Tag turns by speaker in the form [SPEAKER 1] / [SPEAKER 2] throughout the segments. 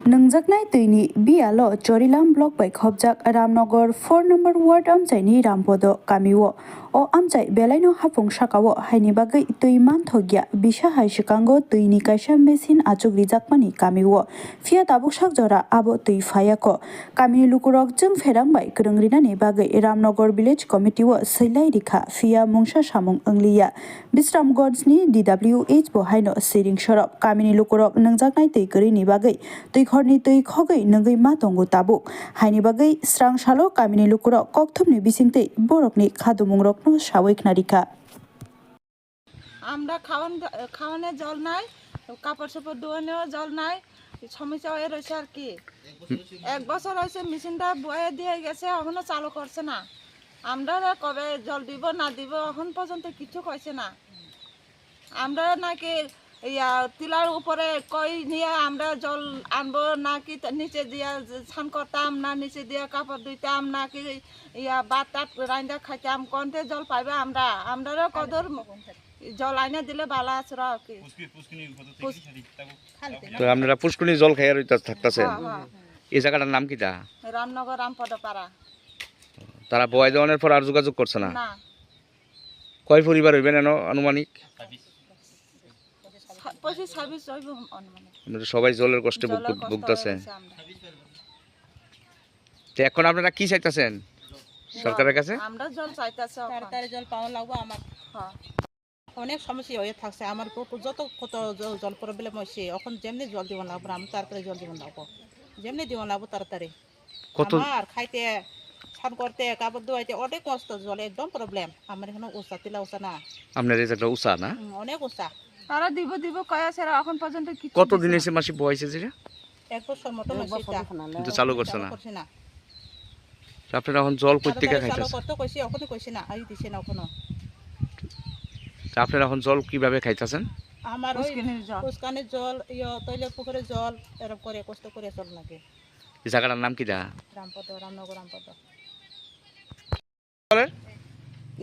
[SPEAKER 1] नोंजाकनाय दैनि बियालो चरिलाम block bai khobjak Ramnagar 4 number ward amchaini Rampodo Kamiwo o amchai belaino hapung sakao haini bagai tui manthogia bisa hai sikango tuini kaisa machine achuk rijakmani Kamiwo fia tabuk sakjora abo tui phayako Kamini lukurok jeng ferang bai krungrinani bagai Ramnagar village committee o seilai rikha fia mungsa samung angliya Bisramgঞ্জনি DWH bo haino siring sorok Kamini lukurok nongjaknai tui grini bagai tui khorni tui khogei nongoi ma tongo tabuk haini bagai srang salo Kamini lukurok kokthumni bisingtei borokni খাদুমুংরকনো সাওয়েক নারিকা
[SPEAKER 2] আমরা খাওয়ানোর জল নাই কাপড় চোপড় ধোয়ানোর জল নাই সমস্যা হয়ে রয়েছে আর কি 1 বছর হয়েছে মেশিনটা বয়ে দিয়ে গেছে এখনো চালু করছে না আমরা কবে জল দিব না দিব এখন পর্যন্ত কিছু কইছে না আমরা নাকি টিলার উপরে কই নিয়ে আমরা জল আনবো নাকি নিচে দিয়া স্নান করতাম না নিচে দিয়া কাপড় ধুইতাম নাকি ভাত টাত রান্না খাইতাম কোনতে জল পাইবে আমরা কদর জল আইনা দিলে ভালো আছে আর কি
[SPEAKER 3] তো আপনারা পুষ্কুনি জল খাইয়া রইতা থাকতাছেন এই জায়গাটার নাম কিটা
[SPEAKER 2] রামনগর রামপদপাড়া
[SPEAKER 3] তারা বয় দেওয়ানোর পর আর যোগাযোগ করছে না কয় পরিবার হইবেন এনো আনুমানিক
[SPEAKER 2] 25-26 হইব অনুমানিক
[SPEAKER 3] আমরা সবাই জলের কষ্টে ভুগতাছে তো এখন আপনারা কি চাইতাছেন সরকারের কাছে
[SPEAKER 2] আমরা জল চাইতাছি
[SPEAKER 4] তাড়াতাড়ি জল পাওয়া লাগবে আমার অনেক সমস্যা হয়ে থাকছে আমার যত কত জল প্রবলেম হয়েছে এখন যেমনি জল দিব লাগবে আমি তাড়াতাড়ি জল দিব লাগবো যেমনি দিব লাগবো তাড়াতাড়ি কত আর খাইতে স্নান করতে কাপড় ধোয়াইতে অনেক কষ্ট জল একদম প্রবলেম আমার এখানে উষা তিলা উষা না
[SPEAKER 3] আপনার এই জায়গাটা উষা না
[SPEAKER 4] অনেক উষা
[SPEAKER 2] তারা দিব কয়া সেরা এখন পর্যন্ত কি
[SPEAKER 3] কত দিন এসে মাসি বয়সে যেটা
[SPEAKER 4] 1 বছর মতো
[SPEAKER 3] কিন্তু চালু করছে না আপনারা এখন জল প্রত্যেকটা খাইতেছেন
[SPEAKER 4] চালু করতে কইছি এখনো কইছি না আই দিছে না এখনো
[SPEAKER 3] আপনারা এখন জল কিভাবে খাইতেছেন
[SPEAKER 4] আমার পুষ্কানের জল তৈলের পুকুরের জল এরকম করে কষ্ট করে জল লাগে
[SPEAKER 3] এই জায়গাটার নাম কিটা
[SPEAKER 4] রামপদ রামনগর রামপদ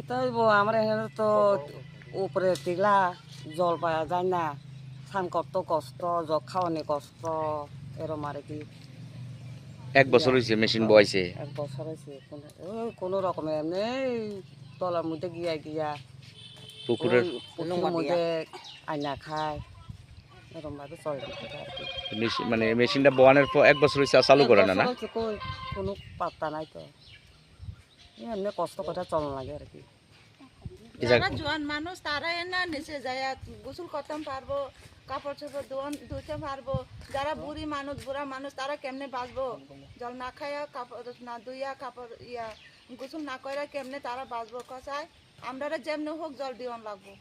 [SPEAKER 5] এটা হইব আমরা এখানে তো উপরে টিলা জল পাওয়া যায় না স্নান করতে কষ্ট জল খাওয়ানি কষ্ট এরম আর কি
[SPEAKER 3] 1 বছর হয়েছে মেশিন বয়সে
[SPEAKER 5] 1 বছর হয়েছে কোনো রকমের এমনি তলার মধ্যে গিয়া
[SPEAKER 3] পুকুরের
[SPEAKER 5] মধ্যে আয়না খায় এরম ভাবে চলে আর কি
[SPEAKER 3] মানে মেশিনটা বয়ানোর পর 1 বছর হয়েছে চালু করে না
[SPEAKER 5] কোনো পাত্তা নাই তো এমনি কষ্ট করে চলা লাগে আর কি
[SPEAKER 2] যারা জোয়ান মানুষ তারা না নিচে যায় গোসল করতে পারবো কাপড় চোপড় ধুতে পারবো যারা বুড়া মানুষ তারা কেমনে বাঁচবো জল না খাইয়া কাপড় না ধুইয়া কাপড় গোসল না কইরা কেমনে তারা বাঁচবো কসায় আমরা যেমনি হোক জল দিওয়ান লাগবো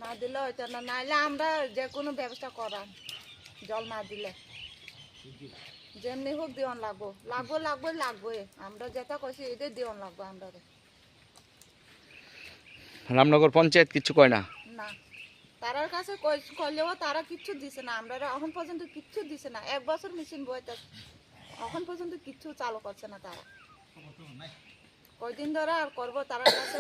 [SPEAKER 2] না দিলে হয়তো না নাইলে আমরা যে কোনো ব্যবস্থা করান জল না দিলে যেমনি হোক দিওয়ান লাগবে আমরা যেটা কইছি এটা দিওয়ান লাগবো আমরা
[SPEAKER 3] রামনগর পঞ্চায়েত কিছু কয় না
[SPEAKER 2] না তারার কাছে কইলেও তারা কিচ্ছু দিছে না আমরা এখন পর্যন্ত কিচ্ছু দিছে না 1 বছর মেশিন বইতে এখন পর্যন্ত কিচ্ছু চালু করছে না তারা কয়দিন ধরে আর করবো তারার কাছে